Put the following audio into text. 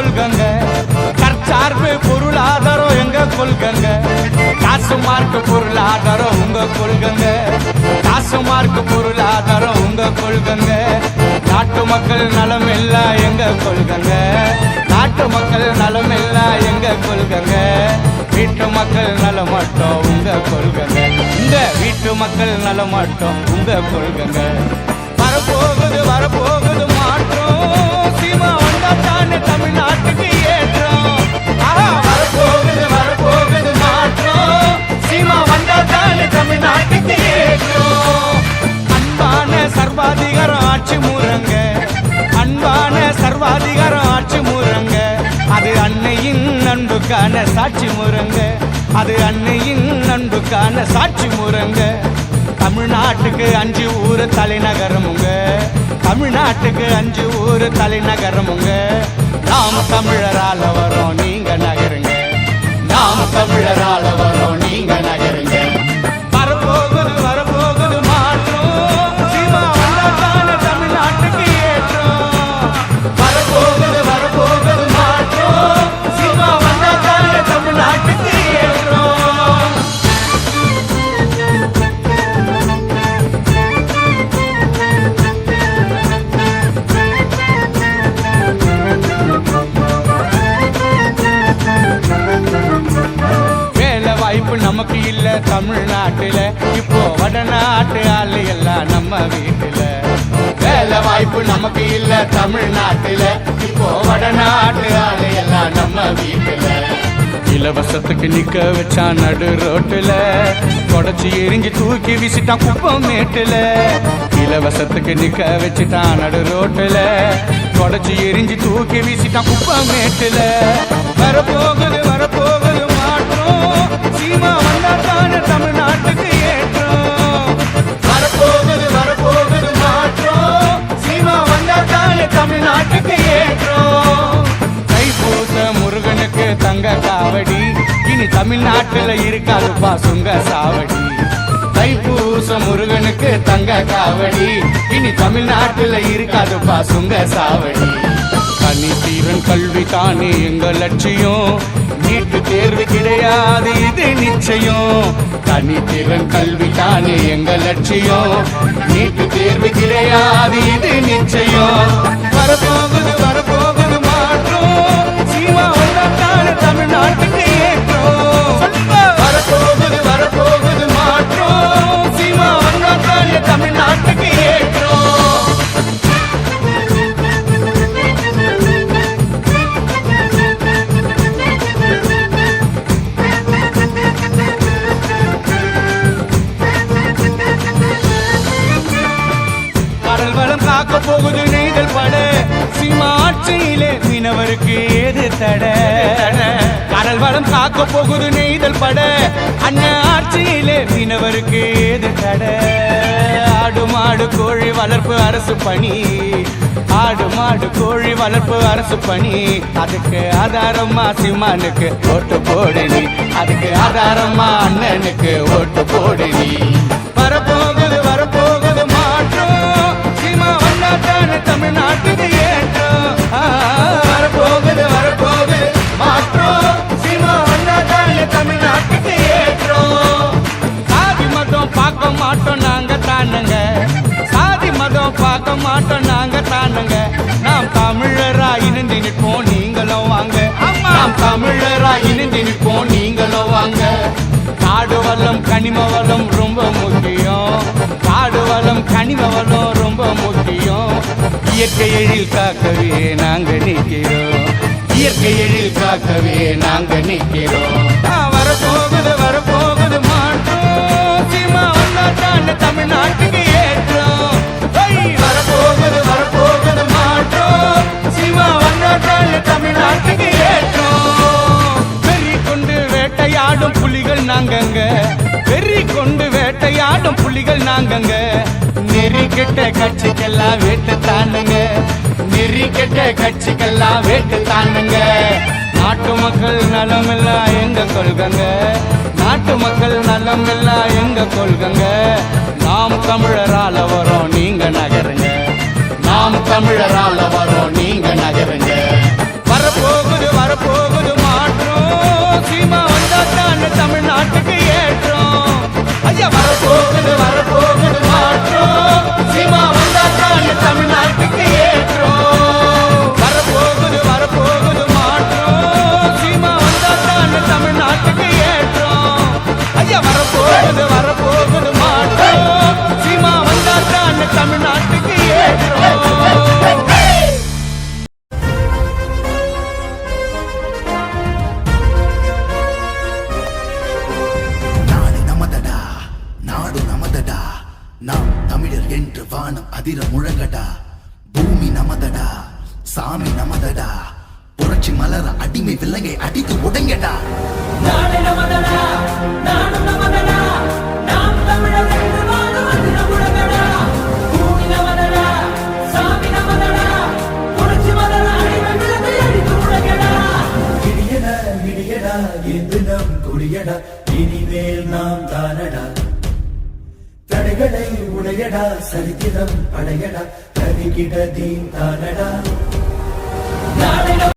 கொள்கங்க. தற்சார்பு பொருளாதாரம் எங்க கொள்கங்க. காசு மார்க்கு பொருளாதாரம் உங்க கொள்கங்க. காசு மார்க்கு பொருளாதாரம் உங்க கொள்கங்க. நாட்டு மக்கள் நலம் எல்லாம் எங்க கொள்கங்க. நாட்டு மக்கள் நலம் எல்லாம் எங்க கொள்கங்க. வீட்டு மக்கள் நலம் மட்டும் உங்க கொள்கங்க. இந்த வீட்டு மக்கள் நலம் மட்டும் உங்க கொள்கங்க. வரப்போகுது வரப்போகுது மாற்றம். சீமா வந்தா தானே தமிழ்நாட்டுக்கு ஏற்றம். வரப்போகுது வரப்போகுது மாற்றம். சீமா வந்தா தானே தமிழ்நாட்டுக்கு ஏற்றம். அன்பான சர்வாதிகாரம் ஆட்சி முறங்க. அன்பான சர்வாதிகாரம் ஆட்சி முறங்க. அது அன்னையின் அன்புக்கான சாட்சி முறங்க. அது அன்னையின் அன்புக்கான சாட்சி முறங்க. தமிழ்நாட்டுக்கு 5 ஊர் தலைநகரமுங்க. தமிழ்நாட்டுக்கு 5 ஊர் தலைநகரமுங்க. நாம் தமிழரால வரோம் நீங்க நகருங்க. நாம் தமிழரால வரோம் நீங்க நகருங்க. வரப்போகுது வரப்போகுது மாற்றம். சீமா வந்தா தானே தமிழ்நாட்டுக்கு ஏற்றம். வரப்போகுது வரப்போகுது மாற்றம். சீமா வந்தா தானே தமிழ்நாட்டுக்கு ஏற்றம். வாய்ப்பு நமக்கு இல்ல தமிழ்நாட்டுல. இப்போ வடநாட்டு ஆளு எல்லாம் நம்ம வீட்டுல. வேலை வாய்ப்பு நமக்கு இல்ல தமிழ்நாட்டுல. இப்போ வடநாட்டு ஆளு எல்லாம் நம்ம வீட்டுல. இலவசத்துக்கு நிக்க வச்சா நடு ரோட்டுல. கொடைச்சி எரிஞ்சு தூக்கி வீசிட்டான் குப்பம் மேட்டுல. இலவசத்துக்கு நிக்க வச்சுட்டான் நடு ரோட்டுல. கொடைச்சி எரிஞ்சு தூக்கி வீசிட்டான் குப்பம் மேட்டுல. வரப்போகுது வரப்போகுது மாற்றம். சீமா வந்தா தானே தமிழ்நாட்டுக்கு ஏற்றம். வரப்போகுது வரப்போகுது மாற்றம். சீமா வந்தா தானே தமிழ்நாட்டுக்கு ஏற்றம். தைப்பூச முருகனுக்கு தங்க காவடி. இனி தமிழ்நாட்டுல இருக்காதுப்பா சுங்க சாவடி. தைப்பூச முருகனுக்கு தங்க காவடி. இனி தமிழ்நாட்டுல இருக்காதுப்பா சுங்க சாவடி. தனித்தீரன் கல்வி தானே எங்க லட்சியம். நீட்டு தேர்வு கிடையாது இது நிச்சயம். தனித்திறன் கல்வி தானே எங்க லட்சியம். நீட்டு தேர்வு கிடையாது இது நிச்சயம். வரப்போகுது வரப்போகுது மாற்றம். சீமா வந்தா தானே தமிழ்நாட்டுக்கு ஏற்றம். வரப்போகுது வரப்போகுது மாற்றம். சீமா வந்தா தானே தமிழ்நாட்டுக்கு ஏற்றம். காக்க போகுது நெய்தல் பட. சீமா ஆட்சியிலே மீனவருக்கு ஏது தட. கடல் வளம் காக்க போகுது நெய்தல் பட. அண்ணன் ஆட்சியிலே மீனவருக்கு ஏது தட. ஆடு மாடு கோழி வளர்ப்பு அரசு பணி. ஆடு மாடு கோழி வளர்ப்பு அரசு பணி. அதுக்கு ஆதாரமா சீமானுக்கு ஓட்டு போடு நீ. அதுக்கு ஆதாரமா அண்ணனுக்கு ஓட்டு போடு நீ. வரப்போகுது வரப்போகுது மாற்றம். சீமா வந்தா தானே தமிழ்நாட்டுக்கு ஏற்றம். வரப்போகுது வரப்போகுது மாற்றம். சீமா வந்தா தானே தமிழ்நாட்டுக்கு ஏற்றம். சாதி மதம் பார்க்க மாட்டோம் நாங்க தானுங்க. சாதி மதம் பார்க்க மாட்டோம் நாங்க தானுங்க. நாம் தமிழரா இணைந்து நிற்போம் நீங்களும் வாங்க. நாம் தமிழரா இணைந்து நிற்போம் நீங்களும் வாங்க. காடு வளம் கனிம வளம் ரொம்ப முக்கியம். காடு வளம் கனிம வளம் ரொம்ப முக்கியம். இயற்கை எழில் காக்கவே நாங்க நிற்கிறோம். இயற்கை எழில் காக்கவே நாங்க நிற்கிறோம். வரப்போகுது வரப்போகுது மாற்றம். சீமா வந்தா தானே தமிழ்நாட்டுக்கு ஏற்றம். வரப்போகுது வரப்போகுது மாற்றம். சீமா வந்தா தானே தமிழ்நாட்டுக்கு ஏற்றம். வெறி கொண்டு வேட்டையாடும் புலிகள் நாங்கங்க. வெறி கொண்டு வேட்டையாடும் புலிகள் நாங்கங்க. நெறி கெட்ட கட்சிக்கெல்லாம் வேட்டு தானுங்க. நெறி கெட்ட கட்சிக்கெல்லாம் வேட்டு தானுங்க. நாட்டு மக்கள் நலம் எல்லாம் எங்க கொள்கங்க. நாட்டு மக்கள் நலம் எல்லாம் எங்க கொள்கங்க. நாம் தமிழரால வரோம் நீங்க நகருங்க. நாம் தமிழரால வரோம் நீங்க நகருங்க. வரப்போ வரப்போகுதுன்னு தமிழ்நாட்டுக்கு ஏற்றம் ஐயா வரப்போகுது மாற்றம் சீமா வந்தாத்தான்னு தமிழ்நாட்டுக்கு ஏற்றம் வரப்போகுது மாற்றம் சீமா வந்தாத்தான்னு தமிழ்நாட்டுக்கு ஏற்றம் ஐயா வரப்போகுது மாற்றம் சீமா வந்தாத்தான்னு தமிழ்நாட்டுக்கு ஏற்றம் நாடு நமதடா நாம் தமிழர் என்று வானம் அதிர முழங்கடா பூமி நமதடா சாமி நமதடா புரட்சி மலர அடிமை விலங்கை அடித்து உடைங்கடா நாடு நமதடா நாடு நமதடா நாம் தமிழர் என்று வானம் அதிர முழங்கடா பூமி நமதடா சாமி நமதடா புரட்சி மலர அடிமை விலங்கை அடித்து உடைங்கடா இடியடா இடியடா என்று நம் கொடியடா இனிமேல் நாம் தானடா தடைகளை உடையடா சரித்திரம் படையடா கதிகிட தீன் தானடா